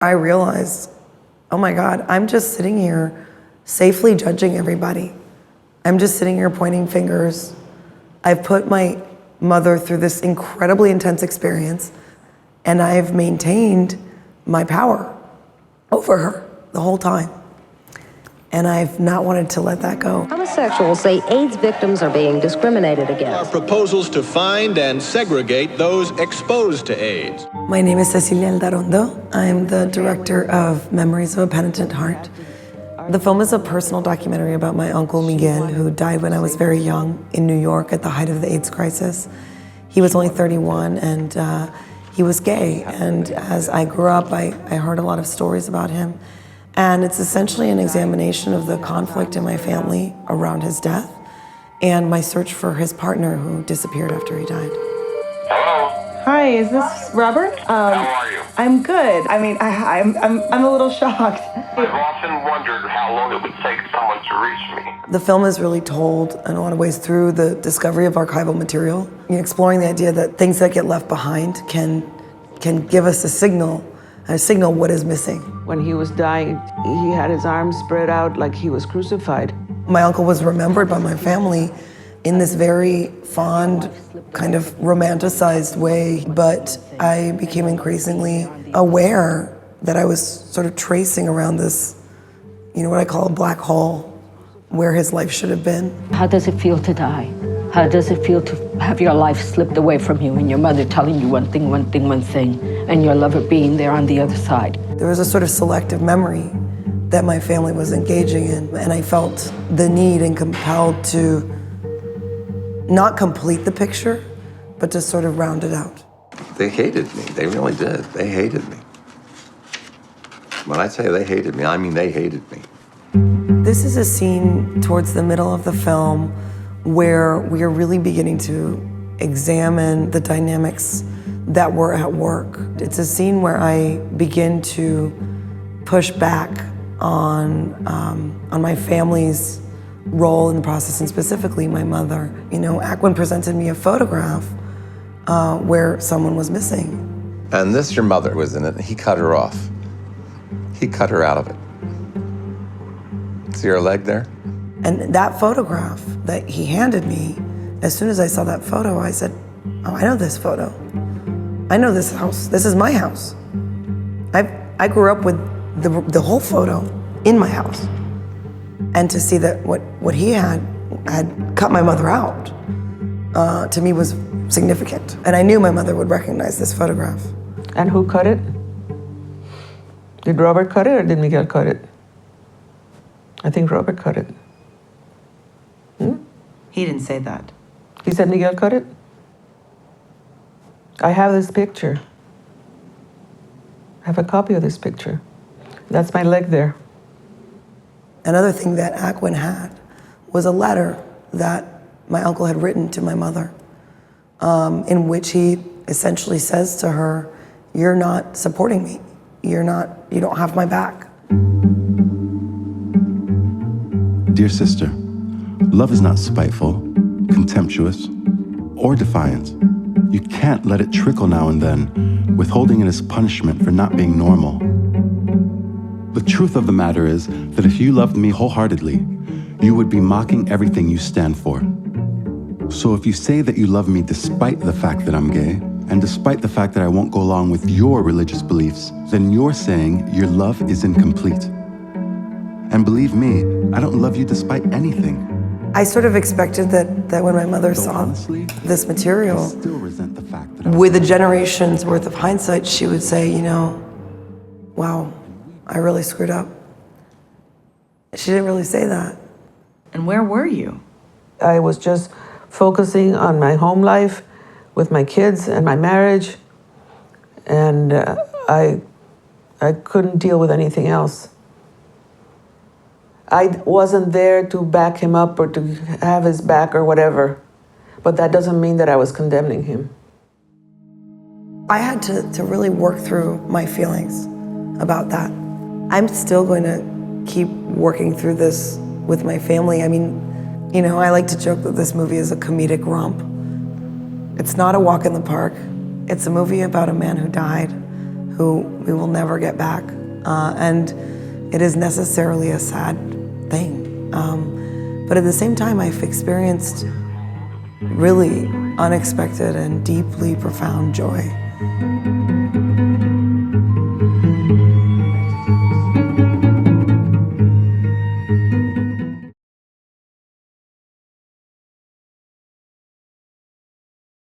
I realized, oh my God, I'm just sitting here safely judging everybody. I'm just sitting here pointing fingers. I've put my mother through this incredibly intense experience, and I've maintained my power over her the whole time. And I've not wanted to let that go. Homosexuals say AIDS victims are being discriminated against. Our proposals to find and segregate those exposed to AIDS. My name is Cecilia Aldarondo. I'm the director of Memories of a Penitent Heart. The film is a personal documentary about my uncle Miguel, who died when I was very young in New York at the height of the AIDS crisis. He was only 31 and he was gay. And as I grew up, I heard a lot of stories about him. And it's essentially an examination of the conflict in my family around his death and my search for his partner who disappeared after he died. Hello? Hi, is this Robert? How are you? I'm good. I mean, I'm a little shocked. I've often wondered how long it would take someone to reach me. The film is really told in a lot of ways through the discovery of archival material, exploring the idea that things that get left behind can give us a signal what is missing. When he was dying, he had his arms spread out like he was crucified. My uncle was remembered by my family in this very fond, kind of romanticized way, but I became increasingly aware that I was sort of tracing around this, what I call a black hole, where his life should have been. How does it feel to die? How does it feel to have your life slipped away from you and your mother telling you one thing, and your lover being there on the other side? There was a sort of selective memory that my family was engaging in, and I felt the need and compelled to not complete the picture, but to sort of round it out. They hated me. They really did. They hated me. When I say they hated me, I mean they hated me. This is a scene towards the middle of the film where we are really beginning to examine the dynamics that were at work. It's a scene where I begin to push back on my family's role in the process, and specifically my mother. Akwin presented me a photograph where someone was missing. And this, your mother was in it. He cut her off. He cut her out of it. See her leg there? And that photograph that he handed me, as soon as I saw that photo, I said, oh, I know this photo. I know this house. This is my house. I grew up with the whole photo in my house. And to see that what he had cut my mother out, to me was significant. And I knew my mother would recognize this photograph. And who cut it? Did Robert cut it or did Miguel cut it? I think Robert cut it. He didn't say that. He said Miguel cut it? I have this picture. I have a copy of this picture. That's my leg there. Another thing that Akwin had was a letter that my uncle had written to my mother, in which he essentially says to her, you're not supporting me. You don't have my back. Dear sister, love is not spiteful, contemptuous, or defiant. You can't let it trickle now and then, withholding it as punishment for not being normal. The truth of the matter is that if you loved me wholeheartedly, you would be mocking everything you stand for. So if you say that you love me despite the fact that I'm gay, and despite the fact that I won't go along with your religious beliefs, then you're saying your love is incomplete. And believe me, I don't love you despite anything. I sort of expected that when my mother saw this material, with a generation's worth of hindsight, she would say, wow, I really screwed up. She didn't really say that. And where were you? I was just focusing on my home life with my kids and my marriage, and I couldn't deal with anything else. I wasn't there to back him up or to have his back or whatever, but that doesn't mean that I was condemning him. I had to really work through my feelings about that. I'm still going to keep working through this with my family. I mean, I like to joke that this movie is a comedic romp. It's not a walk in the park. It's a movie about a man who died, who we will never get back. And it is necessarily a sad thing. But at the same time, I've experienced really unexpected and deeply profound joy.